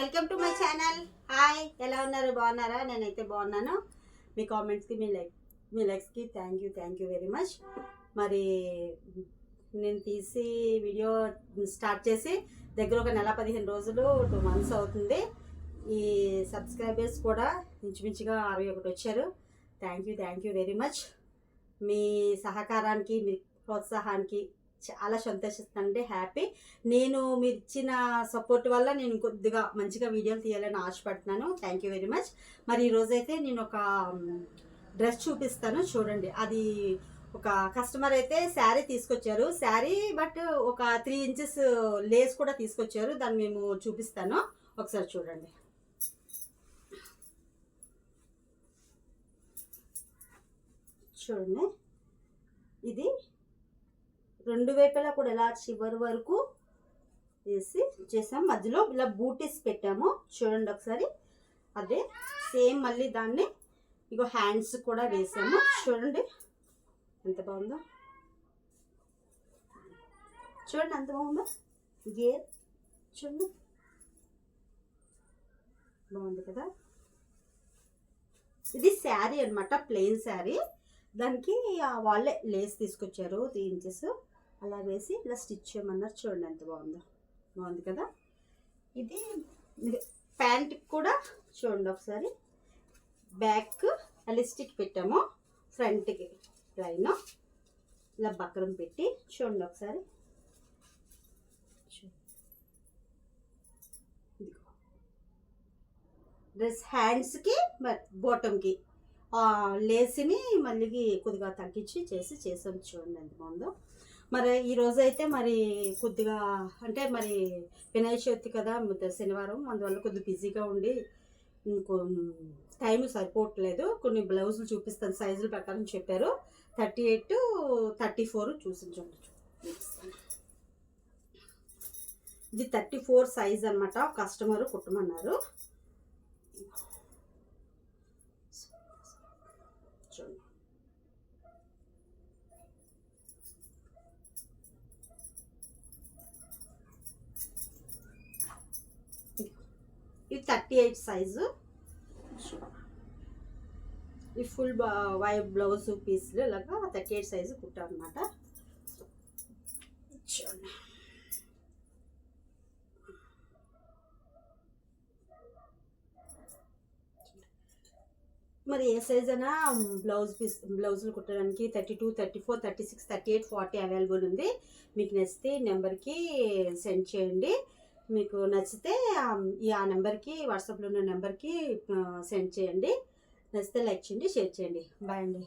Welcome to my channel. Hi, ఎలా ఉన్నారు? బాగున్నారా? నేనైతే బాగున్నాను. మీ కామెంట్స్కి మీ లైక్స్కి థ్యాంక్ యూ వెరీ మచ్. మరి నేను తీసి వీడియో స్టార్ట్ చేసి దగ్గర ఒక నెల 15 రోజులు 2 months అవుతుంది. ఈ సబ్స్క్రైబర్స్ కూడా ఇంచుమించుగా 61 వచ్చారు. Thank you very much. మీ సహకారానికి, మీ ప్రోత్సాహానికి చాలా సంతోషిస్తానండి. హ్యాపీ. నేను మీరు ఇచ్చిన సపోర్ట్ వల్ల నేను కొద్దిగా మంచిగా వీడియోలు తీయాలని ఆశపడుతున్నాను. Thank you very much. మరి ఈరోజైతే నేను ఒక డ్రెస్ చూపిస్తాను, చూడండి. అది ఒక కస్టమర్ అయితే శారీ తీసుకొచ్చారు. శారీ బట్ ఒక 3 inches లేస్ కూడా తీసుకొచ్చారు. దాన్ని మేము చూపిస్తాను, ఒకసారి చూడండి. చూడండి, ఇది 2 వైపులా కూడా ఇలా చివరి వరకు వేసి చేసాం. మధ్యలో ఇలా బూటీస్ పెట్టాము, చూడండి ఒకసారి. అదే సేమ్ మళ్ళీ దాన్ని ఇగో హ్యాండ్స్ కూడా వేసాము. చూడండి ఎంత బాగుందో, చూడండి ఎంత బాగుందో. గేర్ చూడండి, బాగుంది కదా. ఇది శారీ అనమాట, ప్లెయిన్ శారీ. దానికి వాళ్ళే లేస్ తీసుకొచ్చారు 3 inches. అలా వేసి ఇలా స్టిచ్ చేయమన్నారు. చూడండి ఎంత బాగుందో, బాగుంది కదా. ఇది ప్యాంట్ కూడా చూడండి ఒకసారి. బ్యాక్ ఎలాస్టిక్ పెట్టాము, ఫ్రంట్కి లైన్ ఇలా బక్రం పెట్టి చూడండి ఒకసారి. డ్రెస్ హ్యాండ్స్కి బాటమ్కి లేసిని మళ్ళీ కొద్దిగా తగ్గించి చేసాం. చూడండి ఎంత బాగుందో. మరి ఈరోజు అయితే మరి కొద్దిగా అంటే మరి వినాయక చవితి కదా, శనివారం, అందువల్ల కొద్దిగా బిజీగా ఉండి ఇంకో టైం సరిపోవట్లేదు. కొన్ని బ్లౌజులు చూపిస్తాను, సైజులు ప్రకారం చెప్పారు. 38, 34 చూపించండి. ఇది 34 సైజ్ అనమాట. కస్టమర్ కుట్టమన్నారు. చూడండి, ఇది 38 సైజు. ఈ ఫుల్ వైట్ బ్లౌజ్ పీస్లు ఇలాగా 38 సైజు కుట్టారు అనమాట. చూడండి, మరి ఏ సైజ్ అయినా బ్లౌజులు కుట్టడానికి 32, 34, 36, 38, 40 అవైలబుల్ ఉంది. మీకు నచ్చితే నెంబర్కి సెండ్ చేయండి. మీకు నచ్చితే ఆ నెంబర్కి, వాట్సాప్లో ఉన్న నెంబర్కి సెండ్ చేయండి. నచ్చితే లైక్ చేయండి, షేర్ చేయండి. బాయ్ అండి.